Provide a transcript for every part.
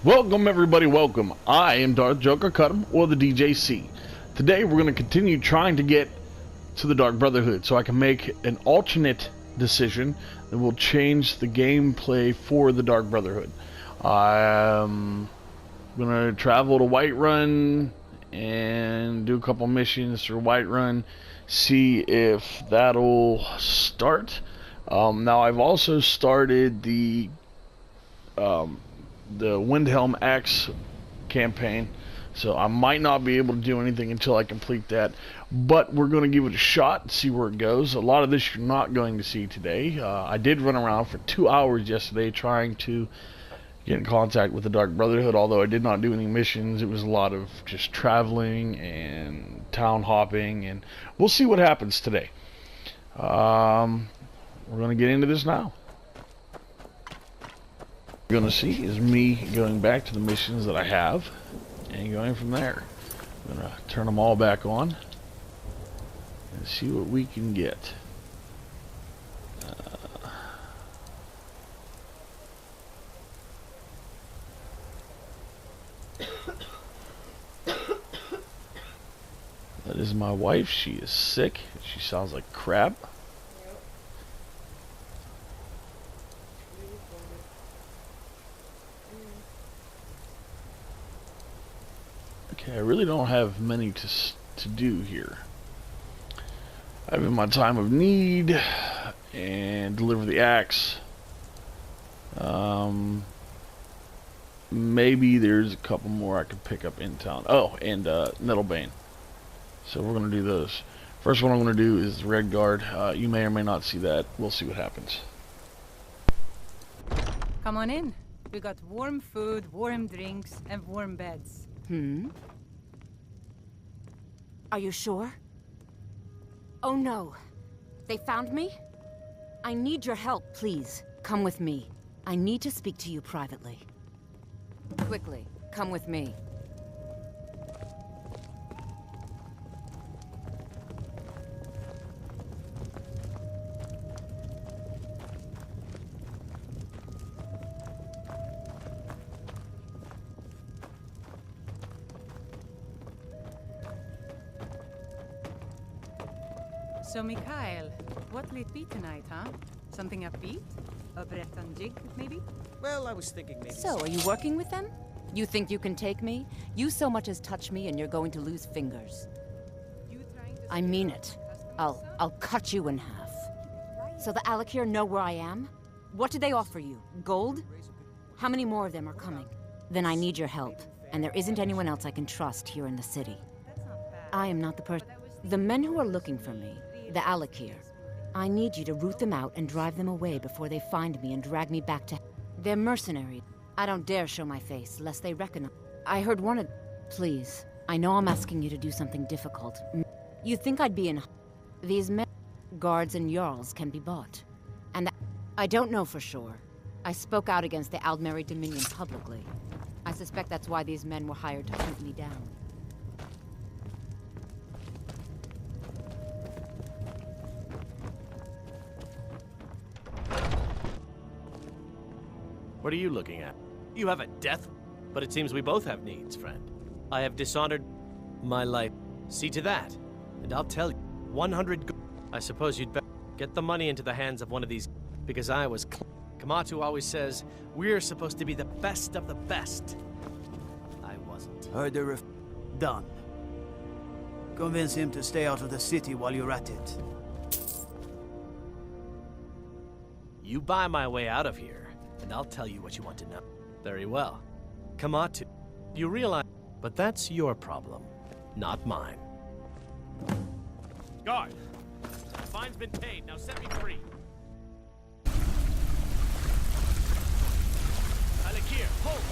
Welcome everybody, welcome. I am Darth Joker Cut'em, or the DJC. Today we're going to continue trying to get to the Dark Brotherhood so I can make an alternate decision that will change the gameplay for the Dark Brotherhood. I'm going to travel to Whiterun and do a couple missions through Whiterun, see if that'll start. Now I've also started the Windhelm Axe campaign, so I might not be able to do anything until I complete that, but we're going to give it a shot and see where it goes. A lot of this you're not going to see today. I did run around for 2 hours yesterday trying to get in contact with the Dark Brotherhood, although I did not do any missions. It was a lot of just traveling and town hopping, and we'll see what happens today. We're going to get into this now. You're going to see is me going back to the missions that I have and going from there. I'm going to turn them all back on and see what we can get. That is my wife. She is sick. She sounds like crap. Okay, I really don't have many to do here. I have in my time of need and deliver the axe. Maybe there's a couple more I could pick up in town. Oh, and Nettlebane. So we're going to do those. First one I'm going to do is Red Guard. You may or may not see that. We'll see what happens. Come on in. We got warm food, warm drinks, and warm beds. Are you sure? Oh no. They found me? I need your help, please. Come with me. I need to speak to you privately. Quickly, come with me. So, Mikhail, what'll it be tonight, huh? Something upbeat? A Breton jig, maybe? Well, I was thinking maybe... So, are you working with them? You think you can take me? You so much as touch me and you're going to lose fingers. I mean it. I'll cut you in half. So the Alakir know where I am? What did they offer you? Gold? How many more of them are coming? Then I need your help, and there isn't anyone else I can trust here in the city. I am not the person... The men who are looking for me, the Alakir, I need you to root them out and drive them away before they find me and drag me back to... They're mercenaries. I don't dare show my face, lest they recognize... I heard one of... Please, I know I'm asking you to do something difficult. You think I'd be in... These men, guards and Jarls can be bought. And I don't know for sure. I spoke out against the Aldmeri Dominion publicly. I suspect that's why these men were hired to hunt me down. What are you looking at? You have a death? But it seems we both have needs, friend. I have dishonored my life. See to that. And I'll tell you, 100 I suppose you'd better get the money into the hands of one of these, because I was... Kamatu always says, we're supposed to be the best of the best. I wasn't. Heard the done. Convince him to stay out of the city while you're at it. You buy my way out of here, and I'll tell you what you want to know. Very well. Kamatu, you realize... But that's your problem, not mine. Guard! The fine's been paid, now set me free. Alakir, hold!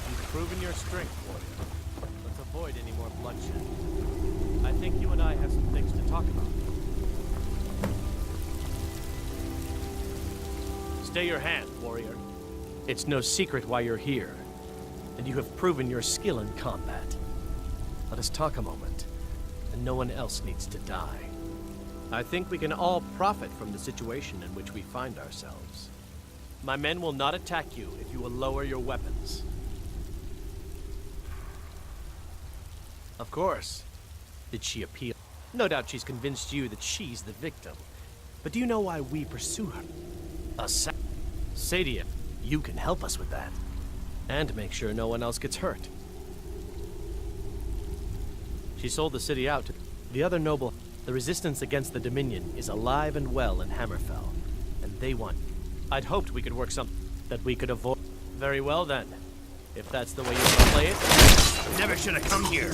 You've proven your strength, warrior. Let's avoid any more bloodshed. I think you and I have some things to talk about. Stay your hand, warrior. It's no secret why you're here, and you have proven your skill in combat. Let us talk a moment, and no one else needs to die. I think we can all profit from the situation in which we find ourselves. My men will not attack you if you will lower your weapons. Of course. Did she appeal? No doubt she's convinced you that she's the victim. But do you know why we pursue her? Sadia, you can help us with that. And make sure no one else gets hurt. She sold the city out to the other noble. The resistance against the Dominion is alive and well in Hammerfell. And they want... I'd hoped we could work something that we could avoid. Very well then. If that's the way you want to play it, you never should have come here.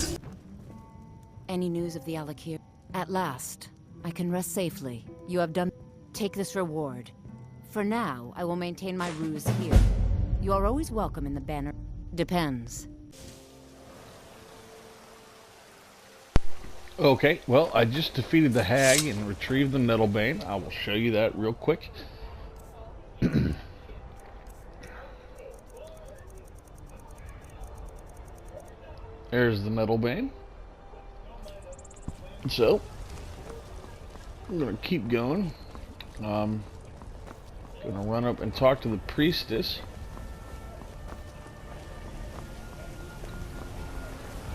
Any news of the Alakir? At last, I can rest safely. You have done... Take this reward. For now, I will maintain my ruse here. You are always welcome in the banner. Depends. Okay, well, I just defeated the hag and retrieved the Nettlebane. I will show you that real quick. There's the Nettlebane. So, I'm going to keep going. Going to run up and talk to the priestess.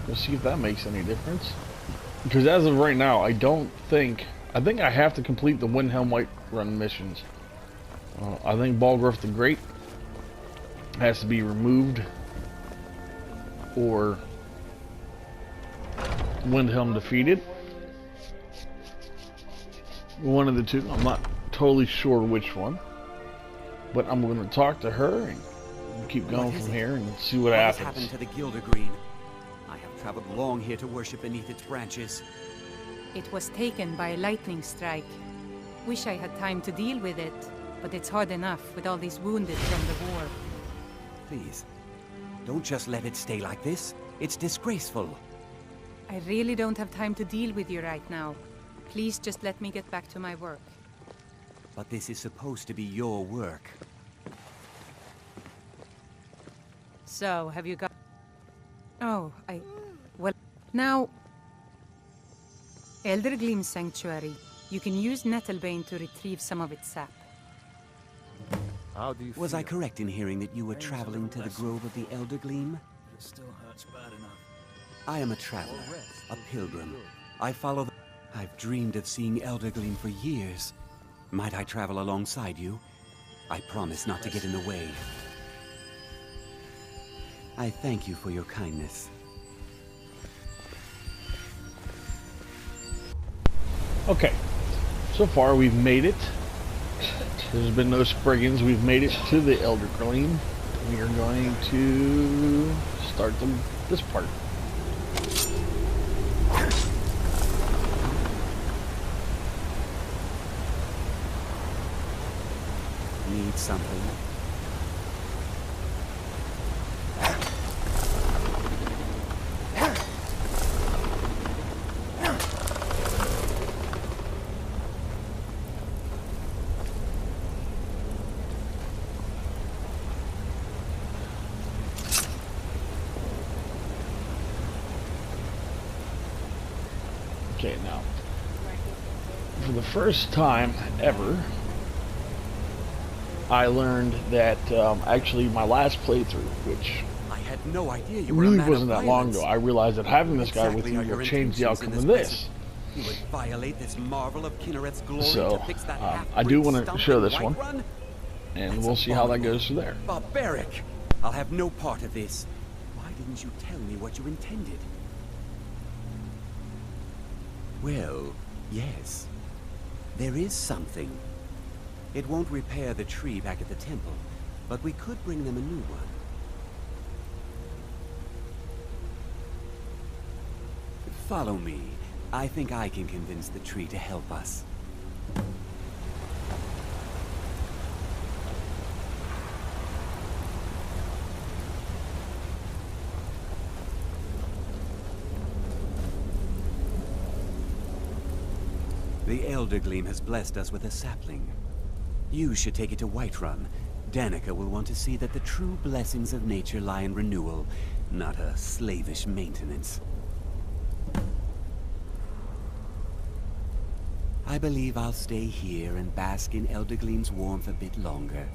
We'll see if that makes any difference. Because as of right now, I think I have to complete the Windhelm Whiterun missions. I think Balgruuf the Great has to be removed, or Windhelm defeated. One of the two. I'm not totally sure which one. But I'm going to talk to her and keep going from here and see what happens. What has happened to the Gildergreen? I have traveled long here to worship beneath its branches. It was taken by a lightning strike. Wish I had time to deal with it, but it's hard enough with all these wounded from the war. Please, don't just let it stay like this. It's disgraceful. I really don't have time to deal with you right now. Please just let me get back to my work. But this is supposed to be your work. So, have you got... Oh, well, now... Eldergleam Sanctuary. You can use Nettlebane to retrieve some of its sap. How do you feel? Was I correct in hearing that you were traveling to the Grove of the Eldergleam? It still hurts bad enough. I am a traveler, a pilgrim. I follow the... I've dreamed of seeing Eldergleam for years. Might I travel alongside you? I promise not to get in the way. I thank you for your kindness. Okay, so far we've made it. There's been no Spriggans. We've made it to the Eldergleam. We are going to start this part. Need something? Okay, now, for the first time ever, I learned that actually my last playthrough, which I had no idea you were a really man wasn't of that long violence. ago, I realized that having this guy with Exactly you are your will change the intentions in outcome of this this. You would violate this marvel of Kinnared's glory So, to fix that I do half-breed want to stump show in this one, Whiterun? and That's we'll see how that abominable. goes from there. Barbaric! I'll have no part of this. Why didn't you tell me what you intended? Well, yes. There is something. It won't repair the tree back at the temple, but we could bring them a new one. Follow me. I think I can convince the tree to help us. The Eldergleam has blessed us with a sapling. You should take it to Whiterun. Danica will want to see that the true blessings of nature lie in renewal, not a slavish maintenance. I believe I'll stay here and bask in Eldergleam's warmth a bit longer.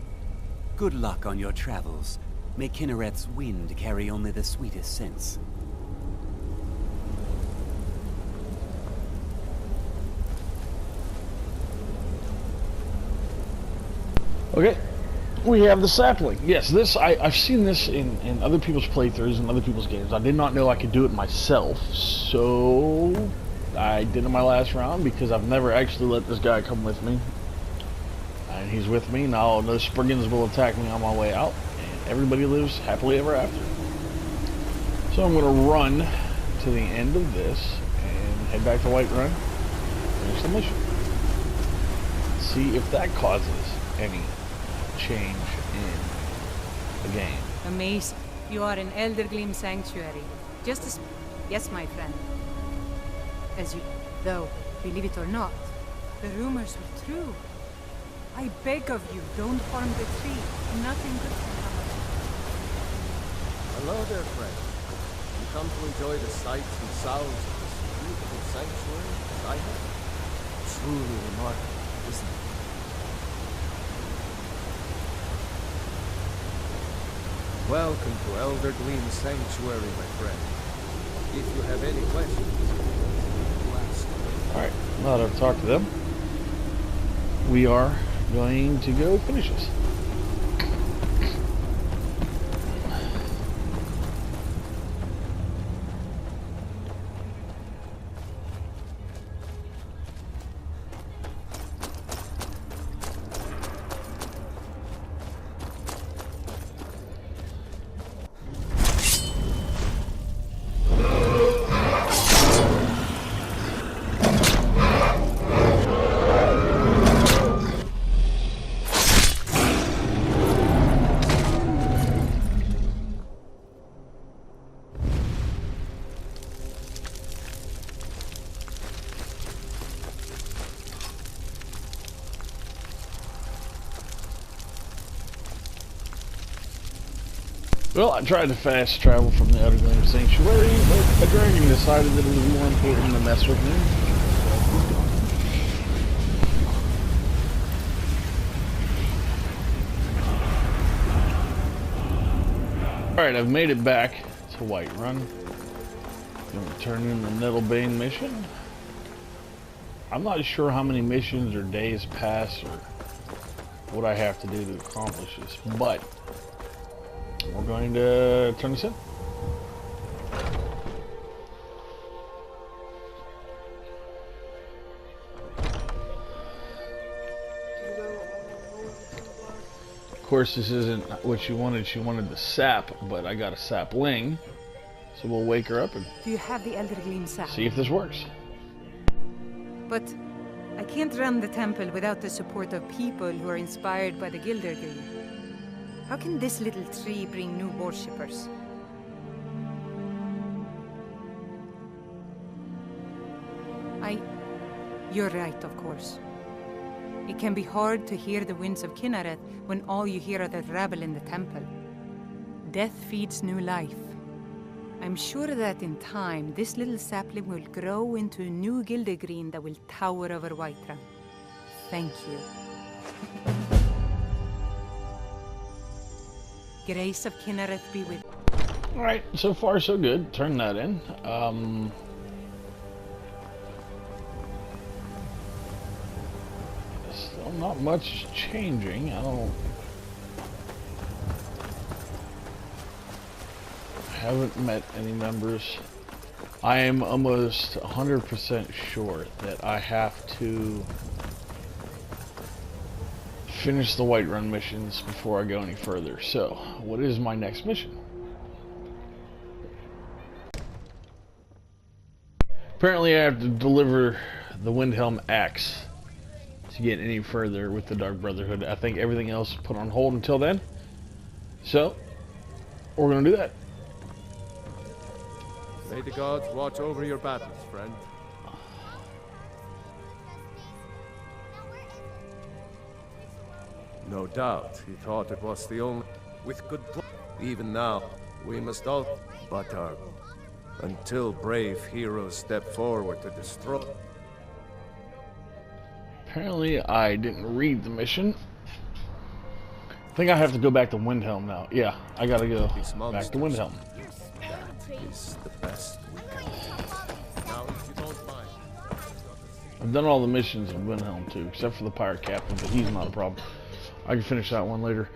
Good luck on your travels. May Kinnared's wind carry only the sweetest scents. Okay, we have the sapling. Yes, this I've seen this in other people's playthroughs and other people's games. I did not know I could do it myself, so I did it in my last round because I've never actually let this guy come with me. And he's with me. Now no Spriggans will attack me on my way out, and everybody lives happily ever after. So I'm going to run to the end of this and head back to Whiterun, finish the mission. See if that causes any change in the game. Amazing. You are in LoadedCli9 Sanctuary. Just as... Yes, my friend. As you... Though, believe it or not, the rumors were true. I beg of you, don't harm the tree. Nothing good can come of it. Hello there, friend. You come to enjoy the sights and sounds of this beautiful sanctuary as I have? Truly remarkable, isn't it? Welcome to LoadedCli9 Sanctuary, my friend. If you have any questions, you ask. Alright, now that I've talked to them, we are going to go finish this. Well, I tried to fast travel from the LoadedCli9 Sanctuary, but a dragon decided that it was more important to mess with me. Alright, I've made it back to Whiterun. I'm going to turn in the Nettlebane mission. I'm not sure how many missions or days pass or what I have to do to accomplish this, but we're going to turn this in. Of course, this isn't what she wanted. She wanted the sap, but I got a sapling. So we'll wake her up and Do you have the LoadedCli9 sap? see if this works. But I can't run the temple without the support of people who are inspired by the LoadedCli9. How can this little tree bring new worshippers? You're right, of course. It can be hard to hear the winds of Kinnereth when all you hear are the rabble in the temple. Death feeds new life. I'm sure that in time, this little sapling will grow into a new LoadedCli9 that will tower over Whiterun. Thank you. Grace of Kinnereth be with you. Alright, so far so good. Turn that in. Still not much changing. I haven't met any members. I am almost 100% sure that I have to finish the Whiterun missions before I go any further. So, what is my next mission? Apparently I have to deliver the Windhelm axe to get any further with the Dark Brotherhood. I think everything else put on hold until then. So, we're going to do that. May the gods watch over your battles, friend. No doubt, he thought it was the only... With good plan. Even now, we must all... But until brave heroes step forward to destroy... Apparently I didn't read the mission. I think I have to go back to Windhelm now. Yeah, I gotta go back to Windhelm. That is the best we can do. Now, if you don't mind... I've done all the missions in Windhelm too, except for the pirate captain, but he's not a problem. I can finish that one later.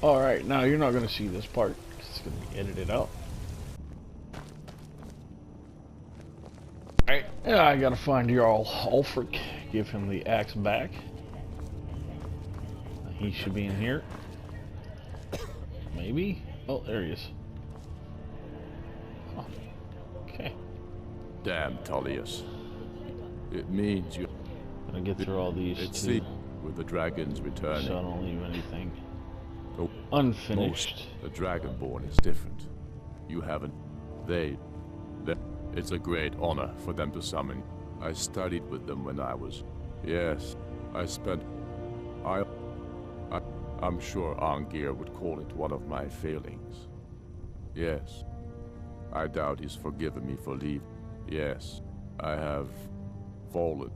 Alright, now you're not going to see this part. It's going to be edited out. Alright, yeah, I got to find Jarl Ulfric. Give him the axe back. He should be in here. Maybe? Oh, there he is. Oh. Okay. Damn, Tullius. It means you... Gonna get through all these too. With the dragons returning. So I don't leave anything Oh, unfinished. The Dragonborn is different. You haven't... They... It's a great honor for them to summon. I studied with them when I was... Yes, I spent... I'm sure Angir would call it one of my failings. Yes. I doubt he's forgiven me for leaving. Yes, I have... fallen.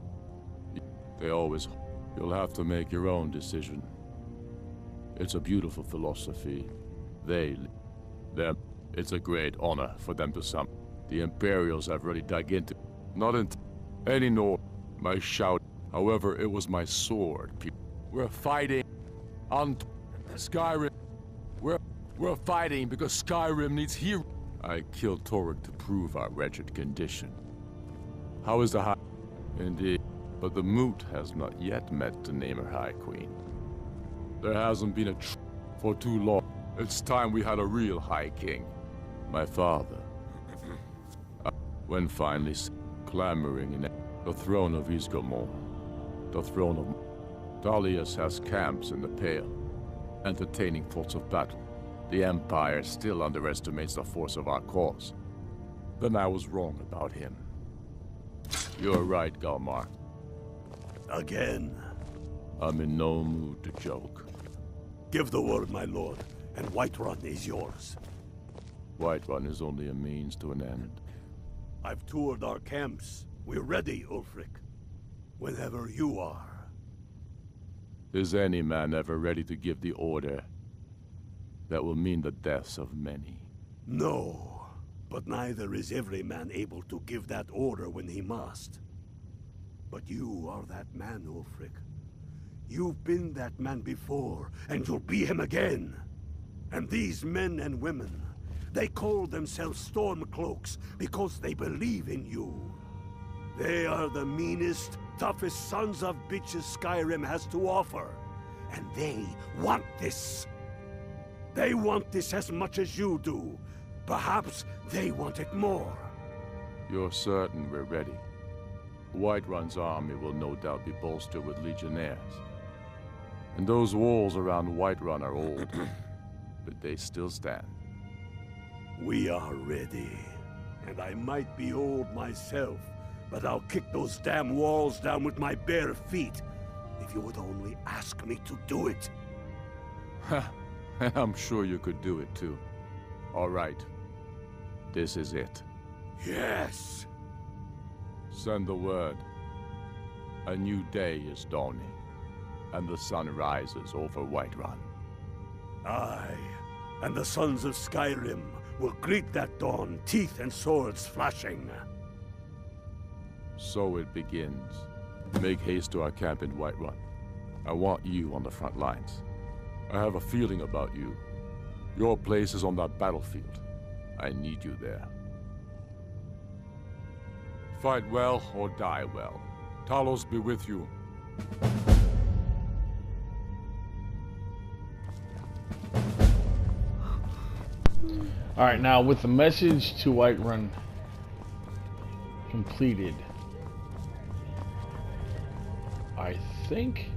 They always... You'll have to make your own decision. It's a beautiful philosophy. Them. It's a great honor for them to summon. The Imperials have really dug into... Not into... any nor... my shout. However, it was my sword. We're fighting... on... Skyrim. We're fighting because Skyrim needs heroes. I killed Torek to prove our wretched condition. How is the High... Indeed. But the Moot has not yet met to name her High Queen. There hasn't been a for too long. It's time we had a real High King. My father. When finally clamoring in the throne of Isgomor. The throne of... Tullius has camps in the Pale, entertaining thoughts of battle. The Empire still underestimates the force of our cause. Then I was wrong about him. You're right, Galmar. Again. I'm in no mood to joke. Give the word, my lord, and Whiterun is yours. Whiterun is only a means to an end. I've toured our camps. We're ready, Ulfric. Whenever you are. Is any man ever ready to give the order that will mean the deaths of many? No, but neither is every man able to give that order when he must. But you are that man, Ulfric. You've been that man before, and you'll be him again. And these men and women, they call themselves Stormcloaks because they believe in you. They are the meanest, toughest sons of bitches Skyrim has to offer. And they want this. They want this as much as you do. Perhaps they want it more. You're certain we're ready? Whiterun's army will no doubt be bolstered with legionnaires. And those walls around Whiterun are old, but they still stand. We are ready. And I might be old myself, but I'll kick those damn walls down with my bare feet, if you would only ask me to do it. I'm sure you could do it too. All right. This is it. Yes! Send the word. A new day is dawning, and the sun rises over Whiterun. Aye, and the sons of Skyrim will greet that dawn, teeth and swords flashing. So it begins. Make haste to our camp in Whiterun. I want you on the front lines. I have a feeling about you. Your place is on that battlefield. I need you there. Fight well or die well. Talos be with you. Alright, now with the message to Whiterun completed, I think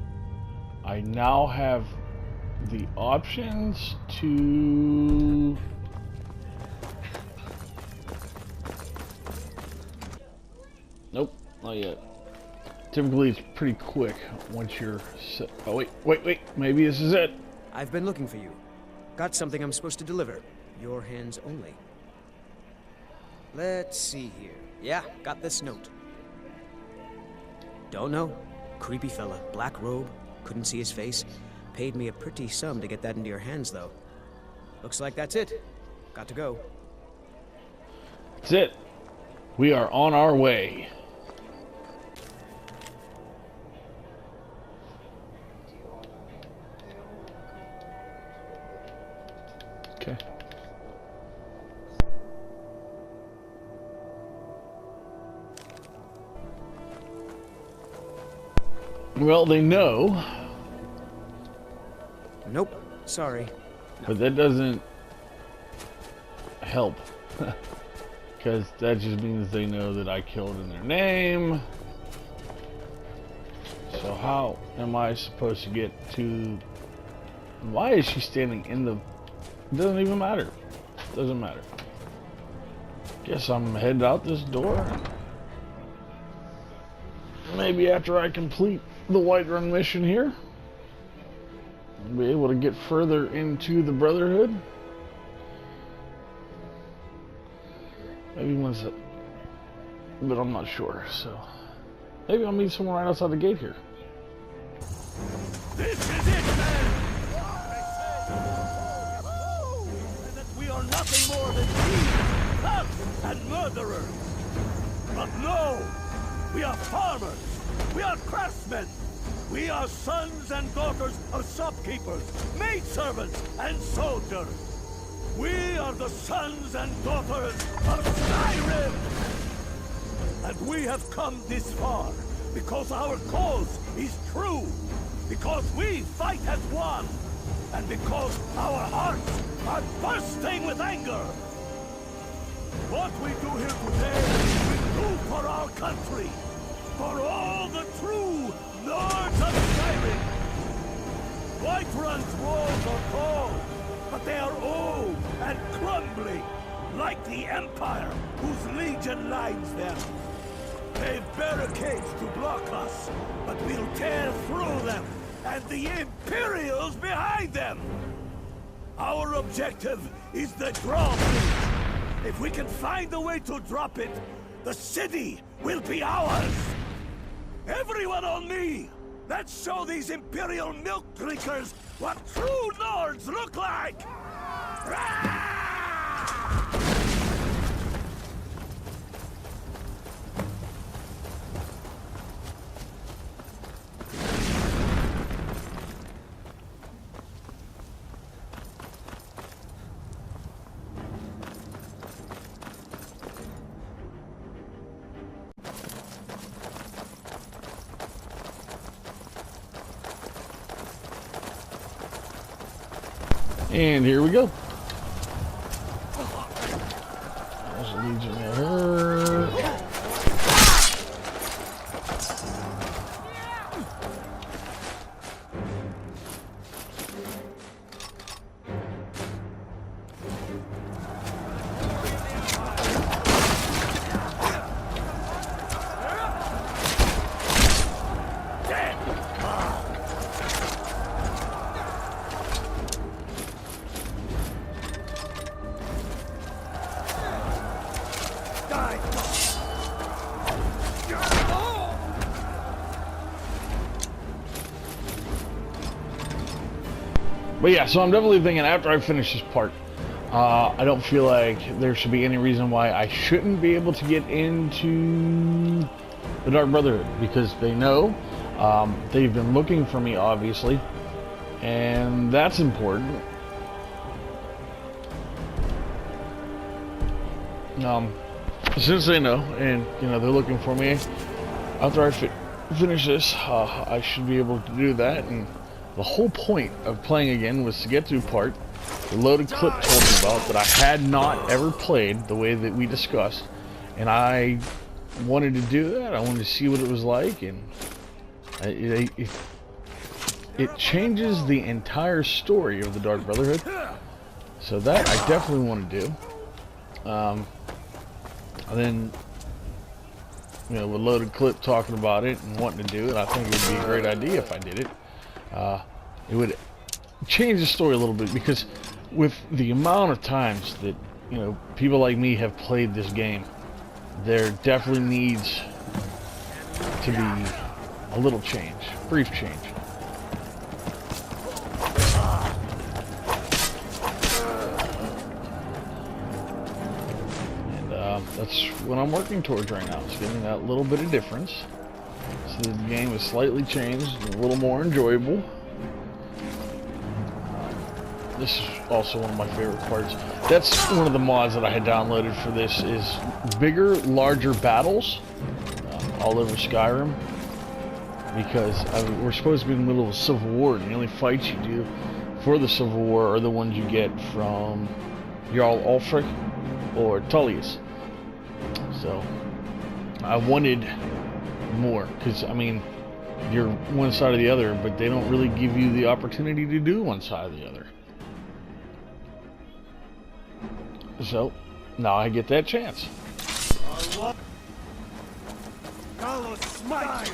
I now have the options to... Nope, not yet. Typically it's pretty quick once you're set. Oh wait, maybe this is it. I've been looking for you. Got something I'm supposed to deliver. Your hands only. Let's see here. Yeah, got this note. Don't know. Creepy fella, black robe, couldn't see his face. Paid me a pretty sum to get that into your hands, though. Looks like that's it. Got to go. That's it. We are on our way. Well, they know. Nope. Sorry. But that doesn't help. Because that just means they know that I killed in their name. So how am I supposed to get to... Why is she standing in the... It doesn't even matter. Doesn't matter. Guess I'm headed out this door. Maybe after I complete the Whiterun mission here, I'll be able to get further into the Brotherhood. Maybe once it... But I'm not sure, so... Maybe I'll meet someone right outside the gate here. This is it, man! That we are nothing more than thieves, thugs, and murderers. But no! We are farmers! We are craftsmen! We are sons and daughters of shopkeepers, maidservants, and soldiers! We are the sons and daughters of Skyrim! And we have come this far because our cause is true, because we fight as one, and because our hearts are bursting with anger. What we do here today, we do for our country, for all the true Lords of Skyrim. Whiterun's walls are tall, but they are old and crumbling, like the Empire whose legion lines them. They've barricades to block us, but we'll tear through them, and the Imperials behind them! Our objective is the drawbridge. If we can find a way to drop it, the city will be ours! Everyone on me! Let's show these Imperial milk drinkers what true lords look like! Rah! And here we go. There's a Legion at her. But yeah, so I'm definitely thinking after I finish this part, I don't feel like there should be any reason why I shouldn't be able to get into the Dark Brotherhood, because they know they've been looking for me, obviously, and that's important. Since they know, and you know they're looking for me, after I finish this, I should be able to do that. And the whole point of playing again was to get to a part the Loaded Clip told me about that I had not ever played the way that we discussed, and I wanted to do that. I wanted to see what it was like, and it changes the entire story of the Dark Brotherhood. So that I definitely want to do. And then, you know, with Loaded Clip talking about it and wanting to do it, I think it would be a great idea if I did it. It would change the story a little bit, because with the amount of times that, you know, people like me have played this game, there definitely needs to be a little change, brief change. And that's what I'm working towards right now. It's getting that little bit of difference. So the game is slightly changed, a little more enjoyable. This is also one of my favorite parts. That's one of the mods that I had downloaded for this, is bigger, larger battles all over Skyrim. because we're supposed to be in the middle of a civil war, and the only fights you do for the civil war are the ones you get from Jarl Ulfric or Tullius. So I wanted more, because I mean, you're one side or the other, but they don't really give you the opportunity to do one side or the other. So now I get that chance. Carlos, smite!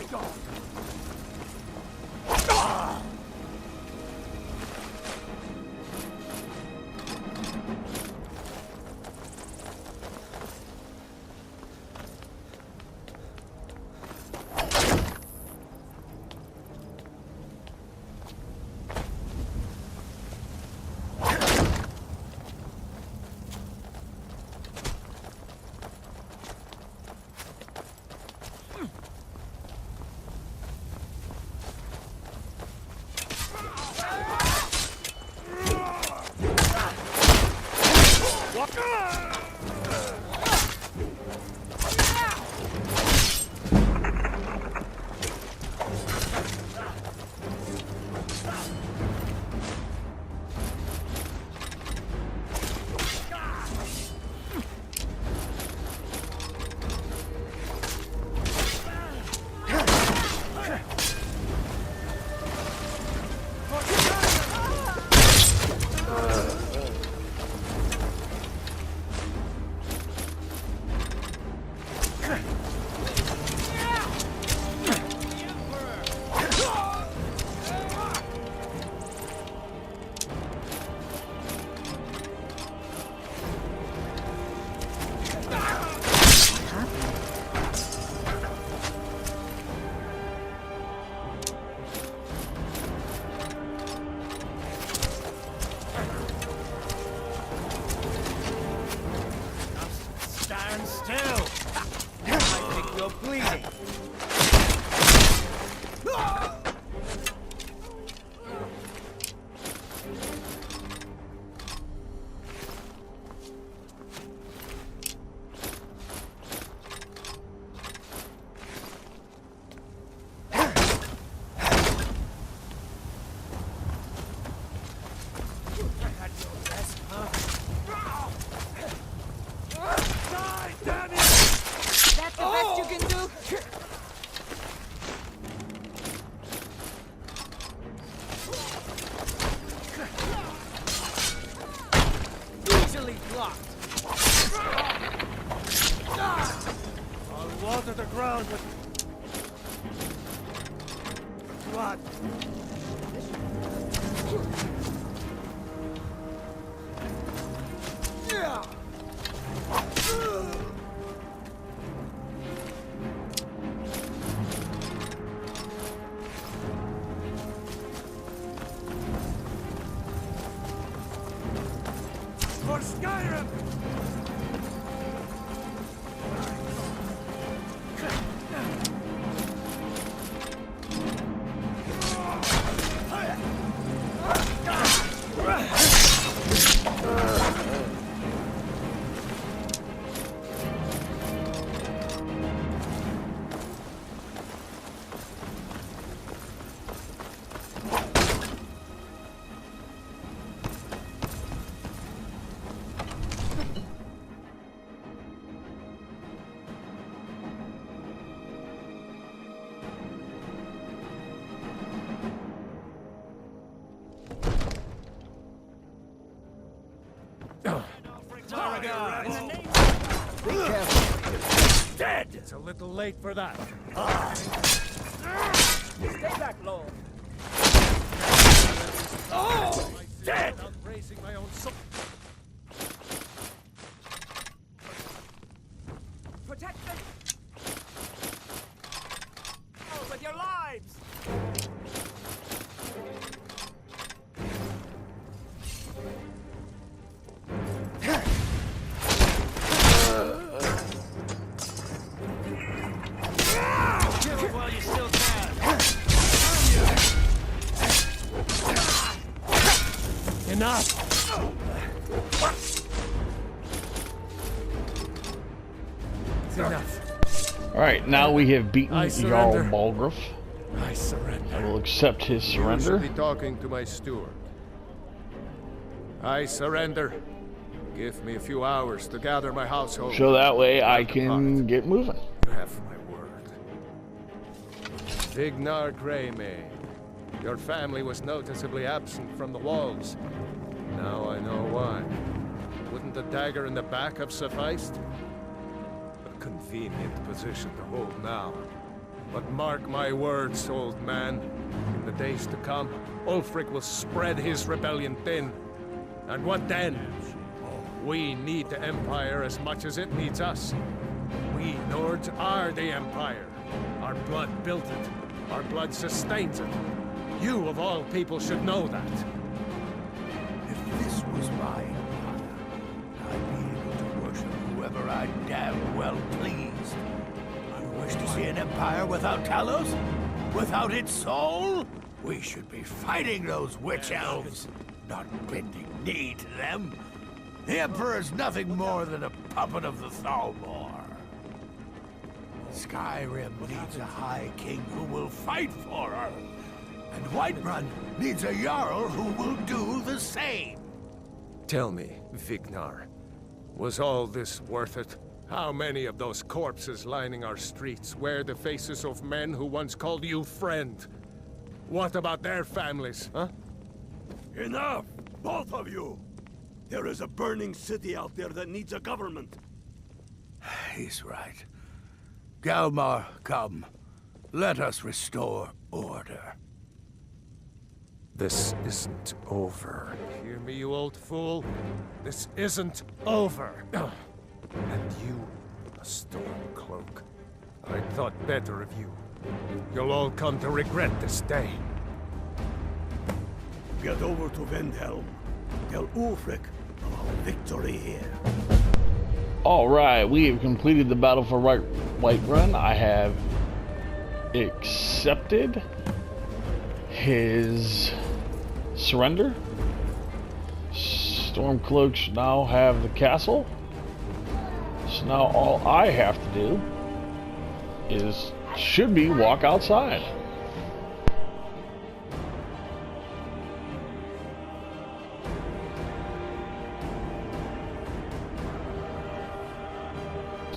For Skyrim! Be careful. Dead! It's a little late for that. Stay back, Lord. Oh! Dead! I'm raising my own soul. Protect them! Oh, with your lives! Alright, now we have beaten Jarl Balgruuf. I surrender. I will accept his You surrender. should be talking to my steward. I surrender. Give me a few hours to gather my household. So that way I Depart. can get moving. You have my word. Vignar Greymane, your family was noticeably absent from the walls. Now I know why. Wouldn't the dagger in the back have sufficed? A convenient position to hold now. But mark my words, old man. In the days to come, Ulfric will spread his rebellion thin. And what then? We need the Empire as much as it needs us. We Nords are the Empire. Our blood built it. Our blood sustains it. You, of all people, should know that. If this was my empire, I'd be able to worship whoever I damn well pleased. You wish to see an empire without Talos? Without its soul? We should be fighting those witch elves, not bending knee to them. The Emperor's nothing more than a puppet of the Thalmor. Skyrim needs a High King who will fight for her. And Whiterun needs a Jarl who will do the same. Tell me, Vignar, was all this worth it? How many of those corpses lining our streets wear the faces of men who once called you friend? What about their families, huh? Enough, both of you! There is a burning city out there that needs a government. He's right. Galmar, come. Let us restore order. This isn't over. Hear me, you old fool? This isn't over. And you, a Stormcloak. I thought better of you. You'll all come to regret this day. Get over to Windhelm. Tell Ulfric of our victory here. Alright, we have completed the battle for Whiterun. I have accepted his surrender. Stormcloaks now have the castle. So now all I have to do should be walk outside.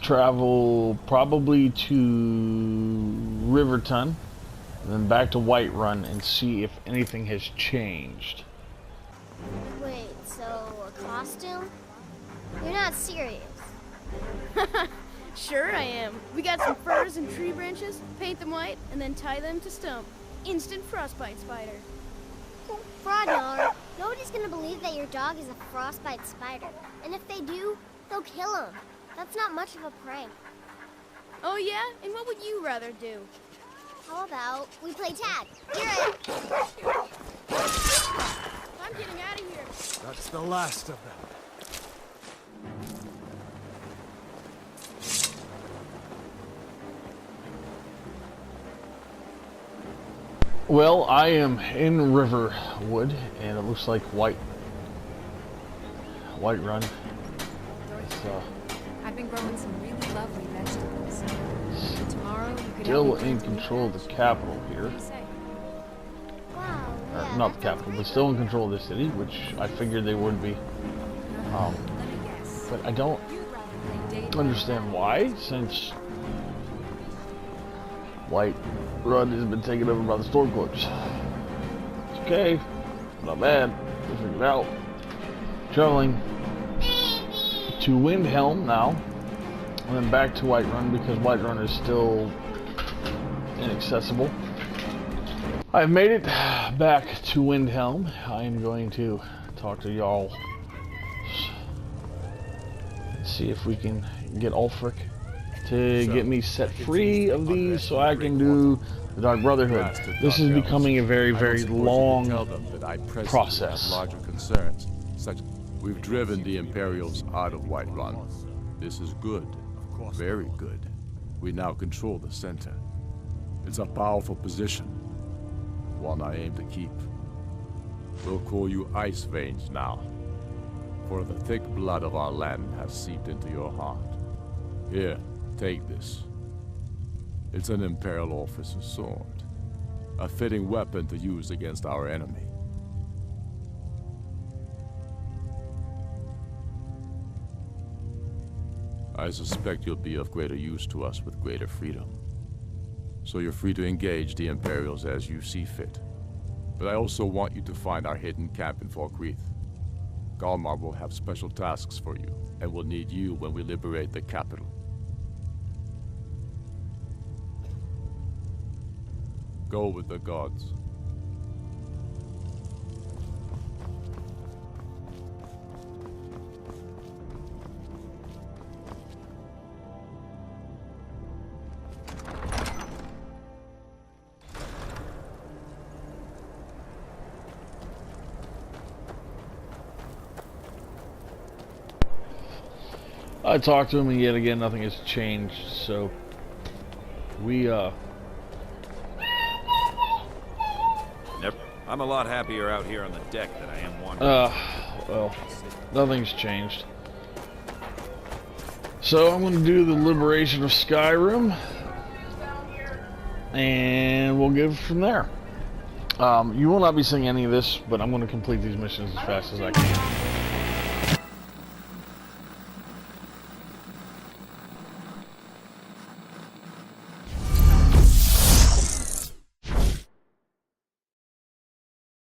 Travel probably to Riverton, and then back to Whiterun and see if anything has changed. Wait, so a costume? You're not serious. Sure I am. We got some furs and tree branches, paint them white, and then tie them to stump. Instant frostbite spider. Fraudnar, nobody's gonna believe that your dog is a frostbite spider. And if they do, they'll kill him. That's not much of a prank. Oh yeah? And what would you rather do? How about we play tag? You're in. I'm getting out of here. That's the last of them. Well, I am in Riverwood, and it looks like Whiterun. I've been growing some really lovely vegetables. Tomorrow you could Still in control of the capital here. Wow, Or, yeah, not the that sounds capital, pretty but still in cool. control of the city, which I figured they would be. But I don't understand why, since Whiterun has been taken over by the Stormcloaks. It's okay, not bad. We'll figure it out. Traveling to Windhelm now, and then back to Whiterun because Whiterun is still inaccessible. I've made it back to Windhelm. I am going to talk to y'all and see if we can get Ulfric to get me set free of these so I can do the Dark Brotherhood. This is becoming a very, very long process. Larger concerns, such we've driven the Imperials out of Whiterun. This is good, very good. We now control the center. It's a powerful position, one I aim to keep. We'll call you Ice Veins now, for the thick blood of our land has seeped into your heart. Here, take this. It's an Imperial officer's sword. A fitting weapon to use against our enemy. I suspect you'll be of greater use to us with greater freedom. So you're free to engage the Imperials as you see fit. But I also want you to find our hidden camp in Falkreath. Galmar will have special tasks for you, and will need you when we liberate the capital. Go with the gods. I talked to him, and yet again, nothing has changed. So we Never. I'm a lot happier out here on the deck than I am wandering. Well, nothing's changed. So I'm going to do the liberation of Skyrim, and we'll go from there. You will not be seeing any of this, but I'm going to complete these missions as fast as I can.